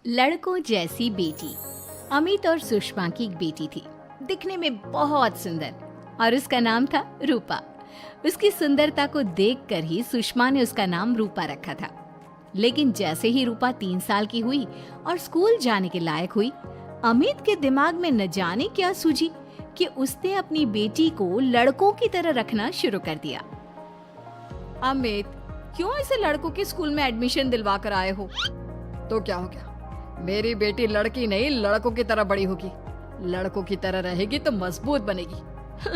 लड़कों जैसी बेटी। अमित और सुषमा की एक बेटी थी, दिखने में बहुत सुंदर, और उसका नाम था रूपा। उसकी सुंदरता को देखकर ही सुषमा ने उसका नाम रूपा रखा था। लेकिन जैसे ही रूपा 3 साल की हुई और स्कूल जाने के लायक हुई, अमित के दिमाग में न जाने क्या सूझी कि उसने अपनी बेटी को लड़कों की तरह रखना शुरू कर दिया। अमित, क्यों ऐसे लड़कों के स्कूल में एडमिशन दिलवा कर आए हो? तो क्या हो गया, मेरी बेटी लड़की नहीं लड़कों की तरह बड़ी होगी। लड़कों की तरह रहेगी तो मजबूत बनेगी,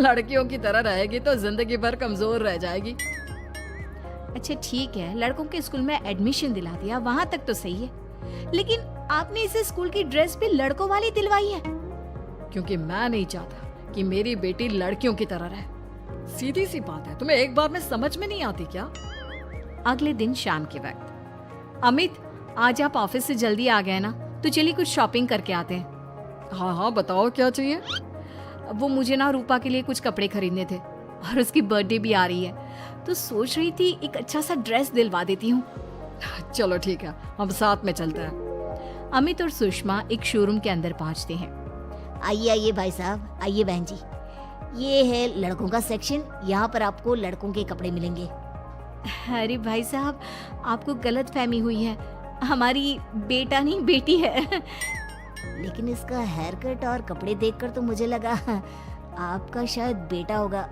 लड़कियों की तरह रहेगी तो जिंदगी भर कमजोर रह जाएगी। अच्छा ठीक है, लड़कों के स्कूल में एडमिशन दिला दिया, वहाँ तक तो सही है, लेकिन आपने इसे स्कूल की ड्रेस भी लड़कों वाली दिलवाई है। क्योंकि मैं नहीं चाहता कि मेरी बेटी लड़कियों की तरह रहे। सीधी सी बात है, तुम्हें एक बार में समझ में नहीं आती क्या? अगले दिन शाम के वक्त, अमित आज आप ऑफिस से जल्दी आ गए ना, तो चलिए कुछ शॉपिंग करके आते हैं। हाँ हाँ बताओ क्या चाहिए। वो मुझे ना रूपा के लिए कुछ कपड़े खरीदने थे और उसकी बर्थडे भी आ रही है, तो सोच रही थी एक अच्छा सा ड्रेस दिलवा देती हूँ। चलो ठीक है, हम साथ में चलते हैं। अमित और सुषमा एक शोरूम के अंदर पहुँचते हैं। आइए आइए भाई साहब, आइए बहन जी, ये है लड़कों का सेक्शन। यहाँ पर आपको लड़कों के कपड़े मिलेंगे। अरे भाई साहब, आपको गलत फहमी हुई है, हमारी बेटा नहीं बेटी है। लेकिन इसका हेयर कट और कपड़े देखकर तो मुझे लगा आपका शायद बेटा होगा।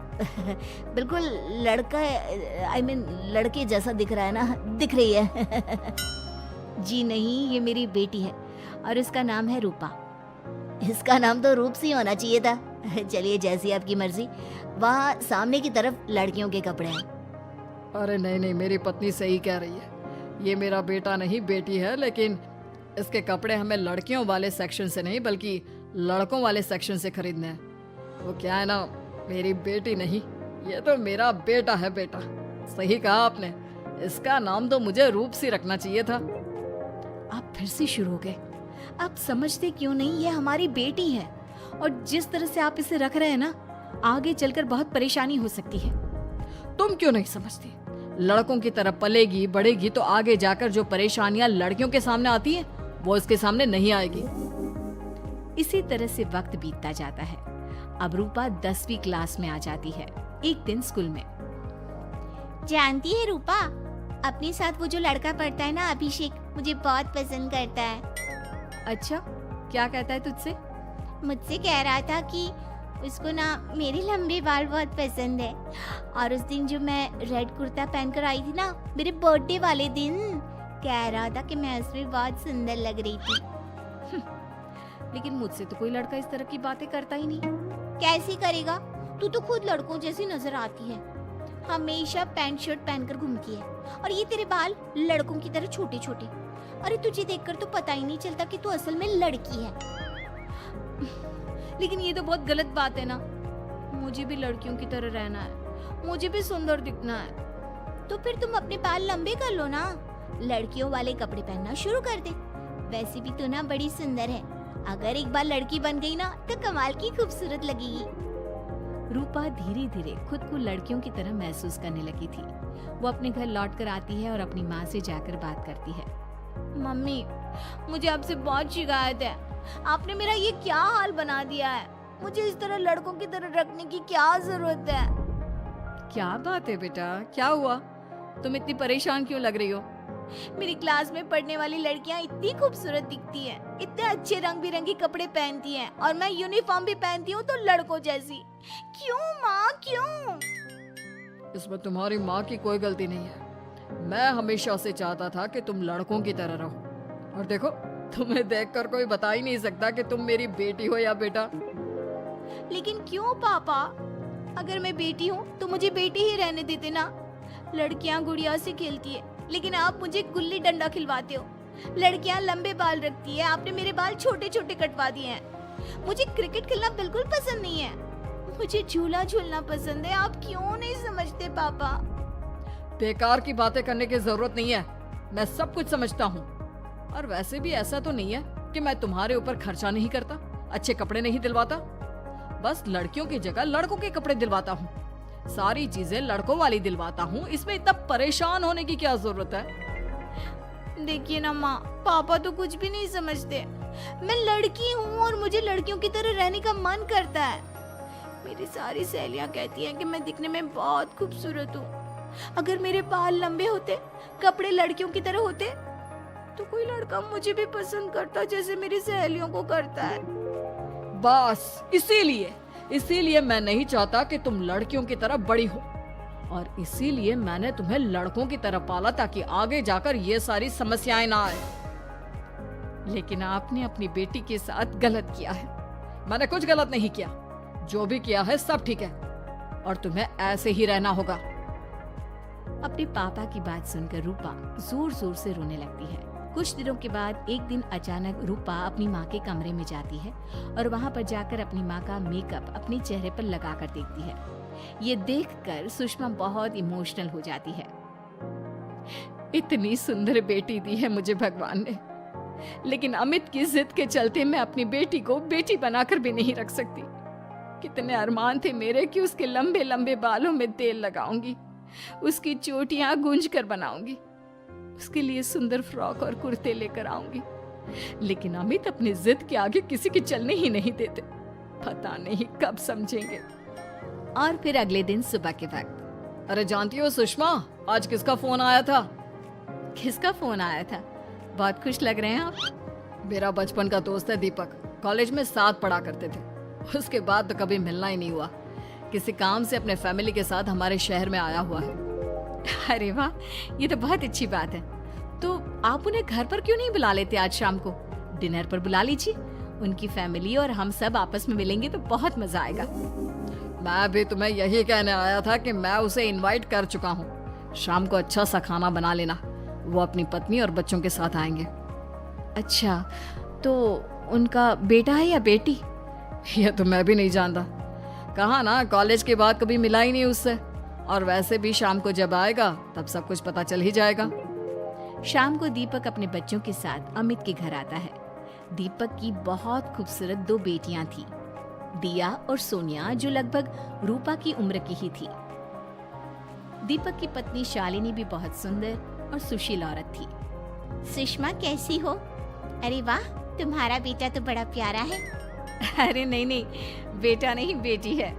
बिल्कुल लड़का, आई मीन लड़के जैसा दिख रहा है ना, दिख रही है। जी नहीं, ये मेरी बेटी है और इसका नाम है रूपा। इसका नाम तो रूप सी होना चाहिए था। चलिए जैसी आपकी मर्जी। वहाँ सामने की तरफ लड़कियों के कपड़े हैं। अरे नहीं नहीं, मेरी पत्नी सही कह रही है, ये मेरा बेटा नहीं बेटी है, लेकिन इसके कपड़े हमें लड़कियों वाले सेक्शन से नहीं बल्कि लड़कों वाले सेक्शन से खरीदने हैं। वो क्या है ना, मेरी बेटी नहीं, ये तो मेरा बेटा है। बेटा सही कहा आपने, इसका नाम तो मुझे रूप सी रखना चाहिए था। आप फिर से शुरू हो गए। आप समझते क्यों नहीं, ये हमारी बेटी है और जिस तरह से आप इसे रख रहे हैं ना, आगे चलकर बहुत परेशानी हो सकती है। तुम क्यों नहीं समझती? लड़कों की तरह पलेगी बढ़ेगी तो आगे जाकर जो परेशानियां लड़कियों के सामने आती हैं, वो इसके सामने नहीं आएगी। इसी तरह से वक्त बीतता जाता है। अब रूपा 10वीं क्लास में आ जाती है। एक दिन स्कूल में, जानती है रूपा, अपने साथ वो जो लड़का पढ़ता है ना, अभिषेक, मुझे बहुत पसंद करता है। अच्छा, क्या कहता है तुझसे? मुझसे कह रहा था कि उसको ना मेरे लंबे बाल बहुत पसंद है, और उस दिन जो मैं रेड कुर्ता पहनकर आई थी ना, मेरे बर्थडे वाले दिन, कह रहा था कि मैं उसमें बहुत सुंदर लग रही थी। लेकिन मुझसे तो कोई लड़का इस तरह की बातें करता ही नहीं। कैसी करेगा? तू तो खुद लड़कों जैसी नजर आती है, हमेशा पैंट शर्ट पहनकर घूमती है, और ये तेरे बाल लड़कों की तरह छोटे छोटे। अरे तुझे देखकर तो पता ही नहीं चलता कि तू असल में लड़की है। लेकिन ये तो बहुत गलत बात है ना, मुझे भी लड़कियों की तरह रहना है, मुझे भी सुंदर दिखना है। तो फिर तुम अपने बाल लंबे कर लो ना, लड़कियों वाले कपड़े पहनना शुरू कर दे। वैसे भी तू ना बड़ी सुंदर है, अगर एक बार लड़की बन गई ना तो कमाल की खूबसूरत लगेगी। रूपा धीरे धीरे खुद को लड़कियों की तरह महसूस करने लगी थी। वो अपने घर लौट कर आती है और अपनी माँ से जाकर बात करती है। मम्मी, मुझे आपसे बहुत शिकायत है, आपने मेरा ये क्या हाल बना दिया है। मुझे इस तरह लड़कों की तरह रखने की क्या जरूरत है? क्या बात है बेटा, क्या हुआ? तुम इतनी परेशान क्यों लग रही हो? मेरी क्लास में पढ़ने वाली लड़कियां इतनी खूबसूरत दिखती हैं, इतने अच्छे रंग बिरंगे कपड़े पहनती हैं, और मैं यूनिफॉर्म भी पहनती हूँ तो लड़कों जैसी। क्यों माँ, क्यों? इसमें तुम्हारी माँ की कोई गलती नहीं है। मैं हमेशा से चाहता था कि तुम लड़कों की तरह रहो, और देखो तुम्हें देखकर कोई बता ही नहीं सकता कि तुम मेरी बेटी हो या बेटा। लेकिन क्यों पापा? अगर मैं बेटी हूँ तो मुझे बेटी ही रहने देते ना। लड़कियाँ गुड़िया से खेलती है, लेकिन आप मुझे गुल्ली डंडा खिलवाते हो। लड़कियाँ लंबे बाल रखती है, आपने मेरे बाल छोटे छोटे कटवा दिए हैं। मुझे क्रिकेट खेलना बिल्कुल पसंद नहीं है, मुझे झूला झूलना पसंद है। आप क्यों नहीं समझते पापा? बेकार की बातें करने की जरूरत नहीं है, मैं सब कुछ समझता हूँ। और वैसे भी ऐसा तो नहीं है कि मैं तुम्हारे ऊपर खर्चा नहीं करता, अच्छे कपड़े नहीं दिलवाता, बस लड़कियों की जगह लड़कों के कपड़े दिलवाता हूँ, सारी चीजें लड़कों वाली दिलवाता हूँ। इसमें इतना परेशान होने की क्या जरूरत है? देखिए ना माँ, पापा तो कुछ भी नहीं समझते। मैं लड़की हूँ और मुझे लड़कियों की तरह रहने का मन करता है। मेरी सारी सहेलियाँ कहती हैं कि मैं दिखने में बहुत खूबसूरत हूँ। अगर मेरे बाल लंबे होते, कपड़े लड़कियों की तरह होते, तो कोई लड़का मुझे भी पसंद करता जैसे मेरी सहेलियों को करता है। बस इसीलिए मैं नहीं चाहता कि तुम लड़कियों की तरह बड़ी हो, और इसीलिए मैंने तुम्हें लड़कों की तरह पाला ताकि आगे जाकर ये सारी समस्याएं ना आए। लेकिन आपने अपनी बेटी के साथ गलत किया है। मैंने कुछ गलत नहीं किया, जो भी किया है सब ठीक है, और तुम्हें ऐसे ही रहना होगा। अपने पापा की बात सुनकर रूपा जोर जोर से रोने लगती है। कुछ दिनों के बाद एक दिन अचानक रूपा अपनी माँ के कमरे में जाती है और वहाँ पर जाकर अपनी माँ का मेकअप अपने चेहरे पर लगाकर देखती है। ये देखकर सुषमा बहुत इमोशनल हो जाती है। इतनी सुंदर बेटी दी है मुझे भगवान ने, लेकिन अमित की जिद के चलते मैं अपनी बेटी को बेटी बनाकर भी नहीं रख सकती। कितने अरमान थे मेरे कि उसके लंबे लंबे बालों में तेल लगाऊंगी, उसकी चोटियां गूंज कर बनाऊंगी, उसके लिए सुंदर फ्रॉक और कुर्ते लेकर आऊंगी। लेकिन अमित अपनी जिद के आगे किसी के चलने ही नहीं देते। पता नहीं कब समझेंगे। और फिर अगले दिन सुबह के वक्त, अरे जानती हो सुषमा, आज किसका फोन आया था? किसका फोन आया था? बहुत खुश लग रहे हैं आप। मेरा बचपन का दोस्त है दीपक, कॉलेज में साथ पढ़ा करते थे। उसके बाद तो कभी मिलना ही नहीं हुआ। किसी काम से अपने फैमिली के साथ हमारे शहर में आया हुआ है। अरे वाह, ये तो बहुत अच्छी बात है। तो आप उन्हें घर पर क्यों नहीं बुला लेते? आज शाम को डिनर पर बुला लीजिए। उनकी फैमिली और हम सब आपस में मिलेंगे तो बहुत मजा आएगा। मैं भी तुम्हें यही कहने आया था कि मैं उसे इनवाइट कर चुका हूँ। शाम को अच्छा सा खाना बना लेना, वो अपनी पत्नी और बच्चों के साथ आएंगे। अच्छा, तो उनका बेटा है या बेटी? ये तो मैं भी नहीं जानता। कहा ना, कॉलेज के बाद कभी मिला ही नहीं उससे, और वैसे भी शाम को जब आएगा तब सब कुछ पता चल ही जाएगा। शाम को दीपक अपने बच्चों के साथ अमित के घर आता है। दीपक की बहुत खूबसूरत 2 बेटियां थी, दिया और सोनिया, जो लगभग रूपा की उम्र की ही थी। दीपक की पत्नी शालिनी भी बहुत सुंदर और सुशील औरत थी। सुषमा कैसी हो? अरे वाह, तुम्हारा बेटा तो बड़ा प्यारा है। अरे नहीं, बेटा नहीं, बेटी है।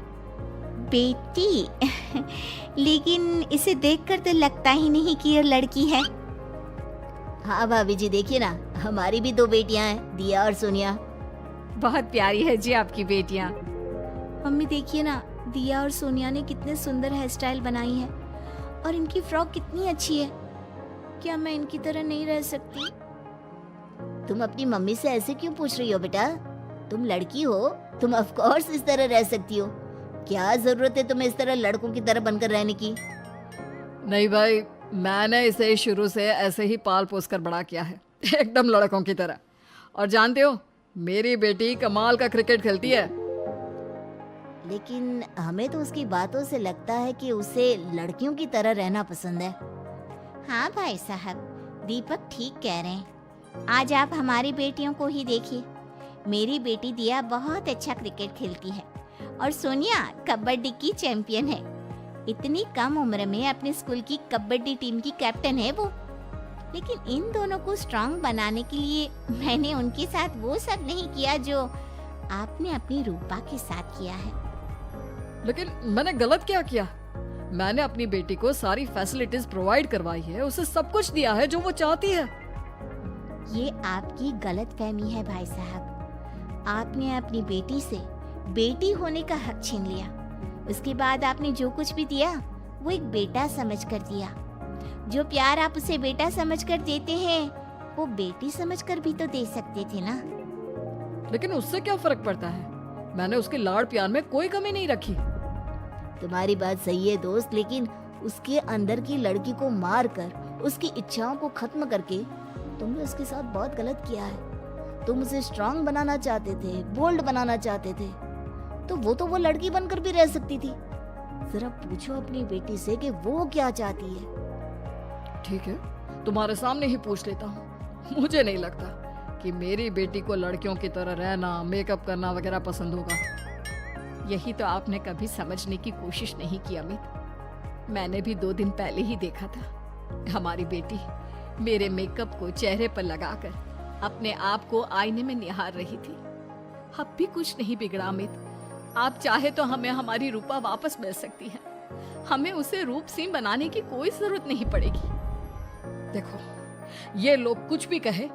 बेटी? लेकिन इसे देखकर तो लगता ही नहीं कि ये लड़की है। हाँ भाभी जी, देखिए ना, हमारी भी 2 बेटियां हैं, दिया और सोनिया। बहुत प्यारी है जी आपकी बेटियां। मम्मी देखिए ना, दिया और सोनिया ने कितने सुंदर हेयर स्टाइल बनाई है, और इनकी फ्रॉक कितनी अच्छी है। क्या मैं इनकी तरह नहीं रह सकती? तुम अपनी मम्मी से ऐसे क्यों पूछ रही हो बेटा? तुम लड़की हो, तुम ऑफ कोर्स इस तरह रह सकती हो। क्या जरूरत है तुम्हें इस तरह लड़कों की तरह बनकर रहने की? नहीं भाई, मैंने इसे शुरू से ऐसे ही पाल पोस कर बड़ा किया है, एकदम लड़कों की तरह। और जानते हो, मेरी बेटी कमाल का क्रिकेट खेलती है। लेकिन हमें तो उसकी बातों से लगता है कि उसे लड़कियों की तरह रहना पसंद है। हाँ भाई साहब, दीपक ठीक कह रहे हैं। आज आप हमारी बेटियों को ही देखिए। मेरी बेटी दिया बहुत अच्छा क्रिकेट खेलती है, और सोनिया कबड्डी की चैंपियन है। इतनी कम उम्र में अपने स्कूल की कबड्डी टीम की कैप्टन है वो। लेकिन इन दोनों को स्ट्रांग बनाने के लिए मैंने उनके साथ वो सब नहीं किया जो आपने अपनी रूपा के साथ किया है। लेकिन मैंने गलत क्या किया? मैंने अपनी बेटी को सारी फैसिलिटीज प्रोवाइड करवाई है, उसे सब कुछ दिया है जो वो चाहती है। ये आपकी गलतफहमी है भाई साहब। आपने अपनी बेटी से बेटी होने का हक छीन लिया। उसके बाद आपने जो कुछ भी दिया वो एक बेटा समझकर दिया। जो प्यार आप उसे बेटा समझकर देते हैं, वो बेटी समझकर भी तो दे सकते थे ना। लेकिन उससे क्या फर्क पड़ता है? मैंने उसके लाड़ प्यार में कोई कमी नहीं रखी। तुम्हारी बात सही है दोस्त, लेकिन उसके अंदर की लड़की को मार कर, उसकी इच्छाओं को खत्म करके तुमने उसके साथ बहुत गलत किया है। तुम उसे स्ट्रांग बनाना चाहते थे, बोल्ड बनाना चाहते थे, तो वो लड़की बनकर भी रह सकती थी। जरा पूछो अपनी बेटी से कि वो क्या चाहती है। ठीक है, तुम्हारे सामने ही पूछ लेता हूँ। मुझे नहीं लगता कि मेरी बेटी को लड़कियों की तरह रहना, मेकअप करना वगैरह पसंद होगा। यही तो आपने कभी समझने की कोशिश नहीं की अमित। मैंने भी 2 दिन पहले ही देखा था। हमारी बेटी मेरे मेकअप को चेहरे पर लगाकर अपने आप को आईने में निहार रही थी। अब भी कुछ नहीं बिगड़ा अमित। आप चाहे तो हमें हमारी रूपा वापस मिल सकती है। हमें उसे रूपसीन बनाने की कोई जरूरत नहीं पड़ेगी। देखो, ये लोग कुछ भी कहे,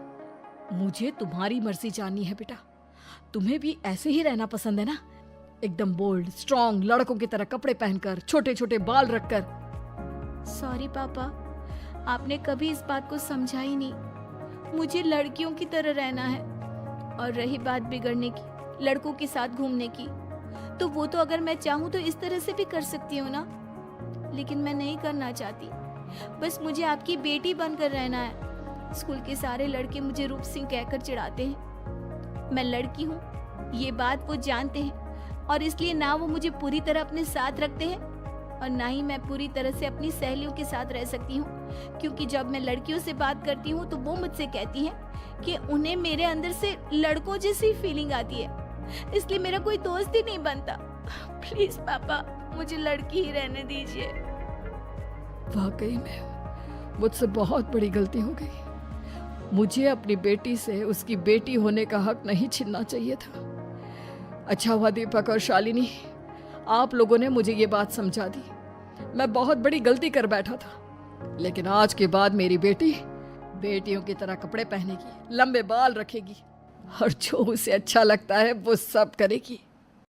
मुझे तुम्हारी मर्जी जाननी है बेटा। तुम्हें भी ऐसे ही रहना पसंद है ना? एकदम बोल्ड, स्ट्रॉन्ग, लड़कों की तरह कपड़े पहनकर, छोटे छोटे बाल रखकर। सॉरी पापा, आपने कभी इस बात को समझा ही नहीं। मुझे लड़कियों की तरह रहना है। और रही बात बिगड़ने की, लड़कों के साथ घूमने की, तो वो तो अगर मैं चाहूँ तो इस तरह से भी कर सकती हूँ ना। लेकिन मैं नहीं करना चाहती। बस मुझे आपकी बेटी बनकर रहना है। स्कूल के सारे लड़के मुझे रूप सिंह कहकर चिढ़ाते हैं। मैं लड़की हूँ, ये बात वो जानते हैं, और इसलिए ना वो मुझे पूरी तरह अपने साथ रखते हैं और ना ही मैं पूरी तरह से अपनी सहेलियों के साथ रह सकती हूँ। क्योंकि जब मैं लड़कियों से बात करती हूँ तो वो मुझसे कहती हैं कि उन्हें मेरे अंदर से लड़कों जैसी फीलिंग आती है, इसलिए मेरा कोई दोस्त ही नहीं बनता। प्लीज पापा, मुझे लड़की ही रहने दीजिए। वाकई में मुझसे बहुत बड़ी गलती हो गई। मुझे अपनी बेटी से उसकी बेटी होने का हक नहीं छीनना चाहिए था। अच्छा हुआ दीपक और शालिनी, आप लोगों ने मुझे ये बात समझा दी। मैं बहुत बड़ी गलती कर बैठा था। लेकिन आज के बाद मेरी बेटी बेटियों की तरह कपड़े पहनेगी, लंबे बाल रखेगी और जो उसे अच्छा लगता है वो सब करेगी।